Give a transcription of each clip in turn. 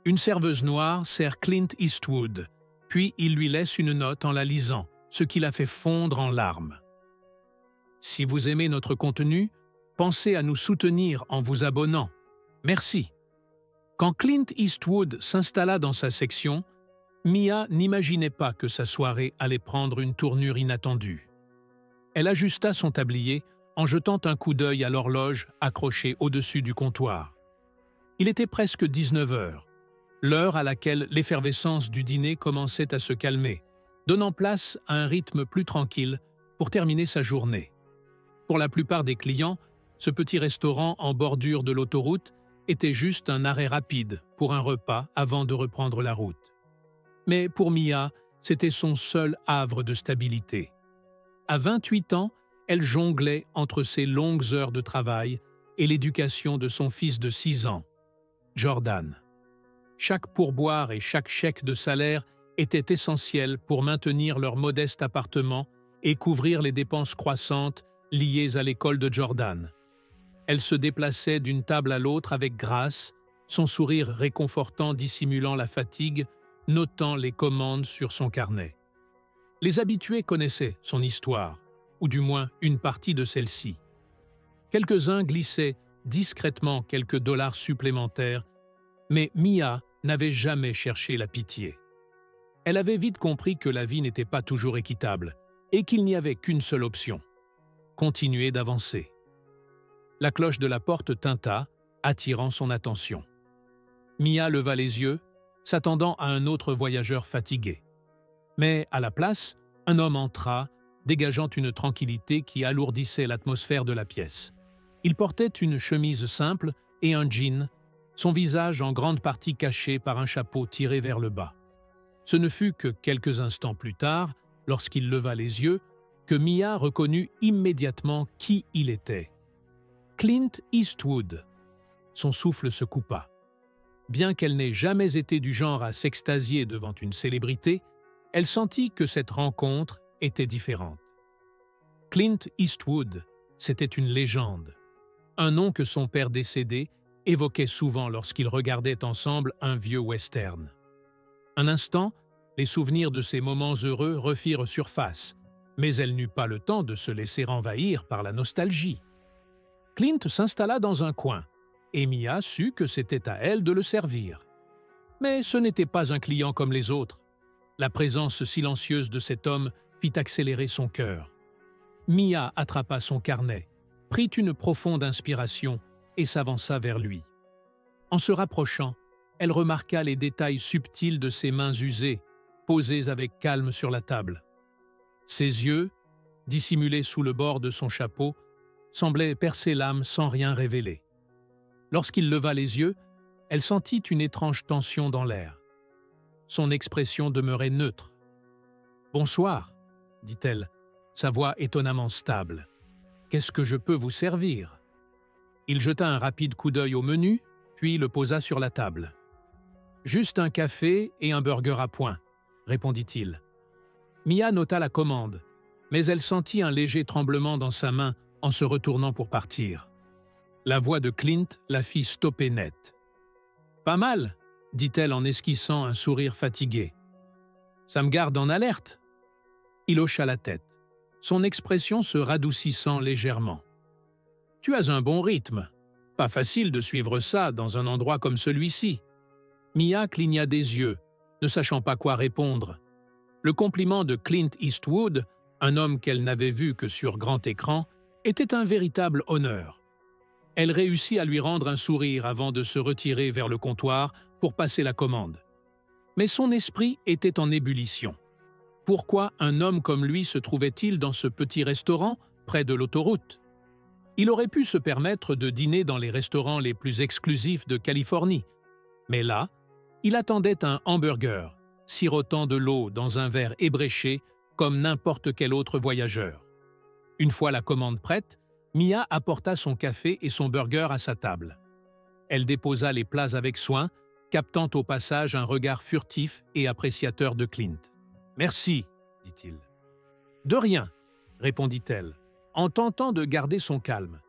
Une serveuse noire sert Clint Eastwood, puis il lui laisse une note en la lisant, ce qui la fait fondre en larmes. Si vous aimez notre contenu, pensez à nous soutenir en vous abonnant. Merci. Quand Clint Eastwood s'installa dans sa section, Mia n'imaginait pas que sa soirée allait prendre une tournure inattendue. Elle ajusta son tablier en jetant un coup d'œil à l'horloge accrochée au-dessus du comptoir. Il était presque 19 heures, l'heure à laquelle l'effervescence du dîner commençait à se calmer, donnant place à un rythme plus tranquille pour terminer sa journée. Pour la plupart des clients, ce petit restaurant en bordure de l'autoroute était juste un arrêt rapide pour un repas avant de reprendre la route. Mais pour Mia, c'était son seul havre de stabilité. À 28 ans, elle jonglait entre ses longues heures de travail et l'éducation de son fils de 6 ans, Jordan. Chaque pourboire et chaque chèque de salaire étaient essentiels pour maintenir leur modeste appartement et couvrir les dépenses croissantes liées à l'école de Jordan. Elle se déplaçait d'une table à l'autre avec grâce, son sourire réconfortant dissimulant la fatigue, notant les commandes sur son carnet. Les habitués connaissaient son histoire, ou du moins une partie de celle-ci. Quelques-uns glissaient discrètement quelques dollars supplémentaires, mais Mia n'avait jamais cherché la pitié. Elle avait vite compris que la vie n'était pas toujours équitable et qu'il n'y avait qu'une seule option: continuer d'avancer. La cloche de la porte tinta, attirant son attention. Mia leva les yeux, s'attendant à un autre voyageur fatigué. Mais à la place, un homme entra, dégageant une tranquillité qui alourdissait l'atmosphère de la pièce. Il portait une chemise simple et un jean, son visage en grande partie caché par un chapeau tiré vers le bas. Ce ne fut que quelques instants plus tard, lorsqu'il leva les yeux, que Mia reconnut immédiatement qui il était. Clint Eastwood. Son souffle se coupa. Bien qu'elle n'ait jamais été du genre à s'extasier devant une célébrité, elle sentit que cette rencontre était différente. Clint Eastwood, c'était une légende, un nom que son père décédé évoquait souvent lorsqu'ils regardaient ensemble un vieux western. Un instant, les souvenirs de ces moments heureux refirent surface, mais elle n'eut pas le temps de se laisser envahir par la nostalgie. Clint s'installa dans un coin, et Mia sut que c'était à elle de le servir. Mais ce n'était pas un client comme les autres. La présence silencieuse de cet homme fit accélérer son cœur. Mia attrapa son carnet, prit une profonde inspiration et s'avança vers lui. En se rapprochant, elle remarqua les détails subtils de ses mains usées, posées avec calme sur la table. Ses yeux, dissimulés sous le bord de son chapeau, semblaient percer l'âme sans rien révéler. Lorsqu'il leva les yeux, elle sentit une étrange tension dans l'air. Son expression demeurait neutre. « Bonsoir », dit-elle, sa voix étonnamment stable. « Qu'est-ce que je peux vous servir ?» Il jeta un rapide coup d'œil au menu, puis le posa sur la table. « Juste un café et un burger à point », répondit-il. Mia nota la commande, mais elle sentit un léger tremblement dans sa main en se retournant pour partir. La voix de Clint la fit stopper net. « Pas mal », dit-elle en esquissant un sourire fatigué. « Ça me garde en alerte ». Il hocha la tête, son expression se radoucissant légèrement. « Tu as un bon rythme. Pas facile de suivre ça dans un endroit comme celui-ci. » Mia cligna des yeux, ne sachant pas quoi répondre. Le compliment de Clint Eastwood, un homme qu'elle n'avait vu que sur grand écran, était un véritable honneur. Elle réussit à lui rendre un sourire avant de se retirer vers le comptoir pour passer la commande. Mais son esprit était en ébullition. Pourquoi un homme comme lui se trouvait-il dans ce petit restaurant près de l'autoroute? Il aurait pu se permettre de dîner dans les restaurants les plus exclusifs de Californie. Mais là, il attendait un hamburger, sirotant de l'eau dans un verre ébréché comme n'importe quel autre voyageur. Une fois la commande prête, Mia apporta son café et son burger à sa table. Elle déposa les plats avec soin, captant au passage un regard furtif et appréciateur de Clint. « Merci, dit-il. »« De rien, » répondit-elle, en tentant de garder son calme.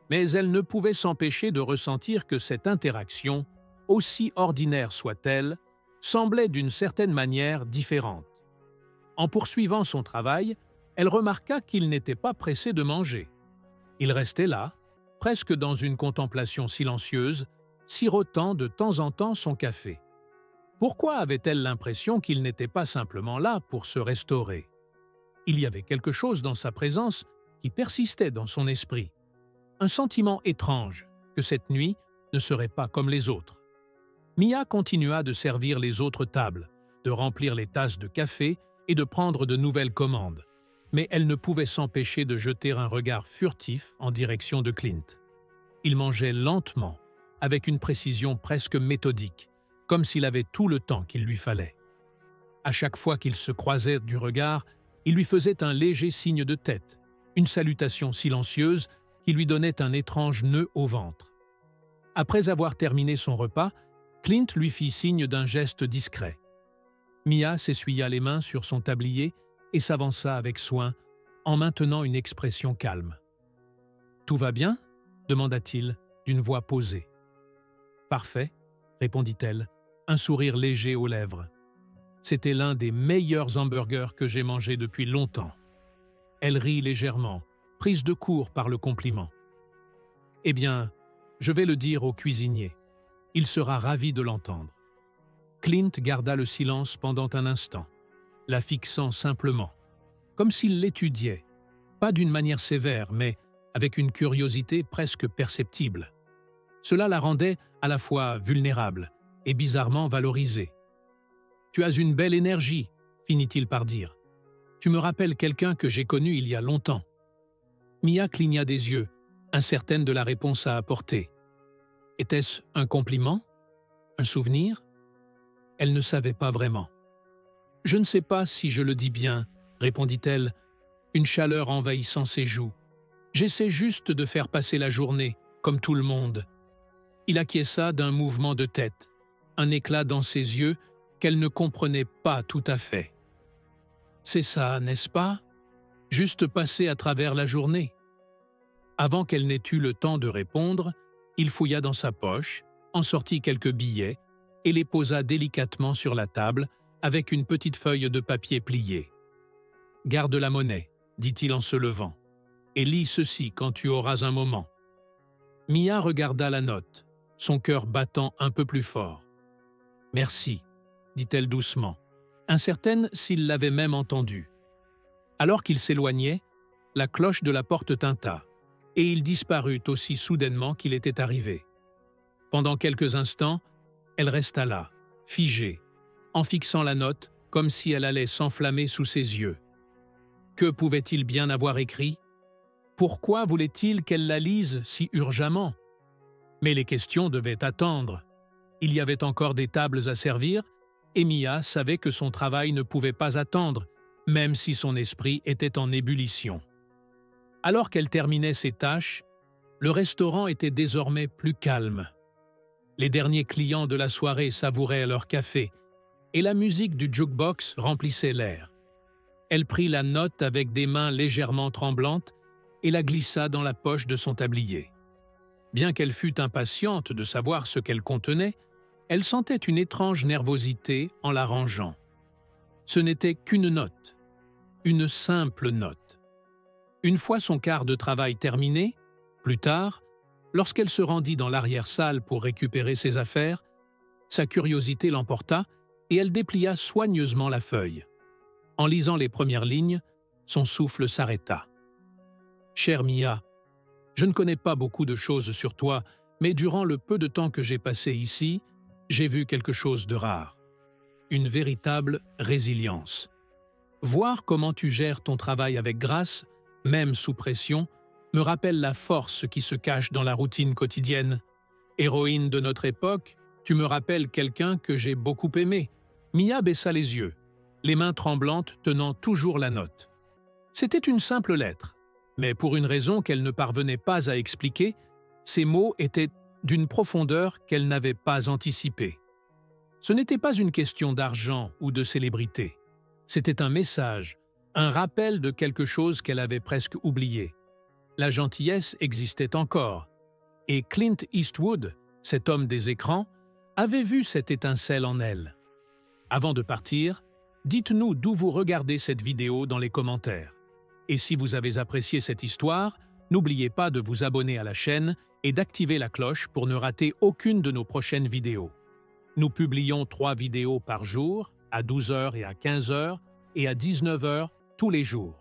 Mais elle ne pouvait s'empêcher de ressentir que cette interaction, aussi ordinaire soit-elle, semblait d'une certaine manière différente. En poursuivant son travail, elle remarqua qu'il n'était pas pressé de manger. Il restait là, presque dans une contemplation silencieuse, sirotant de temps en temps son café. Pourquoi avait-elle l'impression qu'il n'était pas simplement là pour se restaurer? Il y avait quelque chose dans sa présence qui persistait dans son esprit. Un sentiment étrange que cette nuit ne serait pas comme les autres. Mia continua de servir les autres tables, de remplir les tasses de café et de prendre de nouvelles commandes. Mais elle ne pouvait s'empêcher de jeter un regard furtif en direction de Clint. Il mangeait lentement, avec une précision presque méthodique, comme s'il avait tout le temps qu'il lui fallait. À chaque fois qu'ils se croisaient du regard, il lui faisait un léger signe de tête, une salutation silencieuse qui lui donnait un étrange nœud au ventre. Après avoir terminé son repas, Clint lui fit signe d'un geste discret. Mia s'essuya les mains sur son tablier et s'avança avec soin, en maintenant une expression calme. « Tout va bien ?» demanda-t-il, d'une voix posée. « Parfait », répondit-elle, un sourire léger aux lèvres. « C'était l'un des meilleurs hamburgers que j'ai mangé depuis longtemps. » Elle rit légèrement, prise de court par le compliment. « Eh bien, je vais le dire au cuisinier. Il sera ravi de l'entendre. » Clint garda le silence pendant un instant, la fixant simplement, comme s'il l'étudiait, pas d'une manière sévère, mais avec une curiosité presque perceptible. Cela la rendait à la fois vulnérable et bizarrement valorisée. « Tu as une belle énergie, » finit-il par dire. « Tu me rappelles quelqu'un que j'ai connu il y a longtemps. » Mia cligna des yeux, incertaine de la réponse à apporter. Était-ce un compliment? Un souvenir? Elle ne savait pas vraiment. « Je ne sais pas si je le dis bien, » répondit-elle, une chaleur envahissant ses joues. « J'essaie juste de faire passer la journée, comme tout le monde. » Il acquiesça d'un mouvement de tête, un éclat dans ses yeux qu'elle ne comprenait pas tout à fait. « C'est ça, n'est-ce pas? Juste passer à travers la journée. » Avant qu'elle n'ait eu le temps de répondre, il fouilla dans sa poche, en sortit quelques billets et les posa délicatement sur la table avec une petite feuille de papier pliée. « Garde la monnaie, » dit-il en se levant, « et lis ceci quand tu auras un moment. » Mia regarda la note, son cœur battant un peu plus fort. « Merci, » dit-elle doucement, incertaine s'il l'avait même entendu. Alors qu'il s'éloignait, la cloche de la porte tinta, et il disparut aussi soudainement qu'il était arrivé. Pendant quelques instants, elle resta là, figée, en fixant la note comme si elle allait s'enflammer sous ses yeux. Que pouvait-il bien avoir écrit? Pourquoi voulait-il qu'elle la lise si urgemment? Mais les questions devaient attendre. Il y avait encore des tables à servir, et Mia savait que son travail ne pouvait pas attendre, même si son esprit était en ébullition. Alors qu'elle terminait ses tâches, le restaurant était désormais plus calme. Les derniers clients de la soirée savouraient leur café, et la musique du jukebox remplissait l'air. Elle prit la note avec des mains légèrement tremblantes et la glissa dans la poche de son tablier. Bien qu'elle fût impatiente de savoir ce qu'elle contenait, elle sentait une étrange nervosité en la rangeant. Ce n'était qu'une note, une simple note. Une fois son quart de travail terminé, plus tard, lorsqu'elle se rendit dans l'arrière-salle pour récupérer ses affaires, sa curiosité l'emporta et elle déplia soigneusement la feuille. En lisant les premières lignes, son souffle s'arrêta. « Chère Mia, je ne connais pas beaucoup de choses sur toi, mais durant le peu de temps que j'ai passé ici, j'ai vu quelque chose de rare. Une véritable résilience. Voir comment tu gères ton travail avec grâce, même sous pression, me rappelle la force qui se cache dans la routine quotidienne. Héroïne de notre époque, tu me rappelles quelqu'un que j'ai beaucoup aimé. » Mia baissa les yeux, les mains tremblantes tenant toujours la note. C'était une simple lettre, mais pour une raison qu'elle ne parvenait pas à expliquer, ces mots étaient d'une profondeur qu'elle n'avait pas anticipée. Ce n'était pas une question d'argent ou de célébrité. C'était un message, un rappel de quelque chose qu'elle avait presque oublié. La gentillesse existait encore, et Clint Eastwood, cet homme des écrans, avez vu cette étincelle en elle? Avant de partir, dites-nous d'où vous regardez cette vidéo dans les commentaires. Et si vous avez apprécié cette histoire, n'oubliez pas de vous abonner à la chaîne et d'activer la cloche pour ne rater aucune de nos prochaines vidéos. Nous publions 3 vidéos par jour, à 12 h et à 15 h, et à 19 h tous les jours.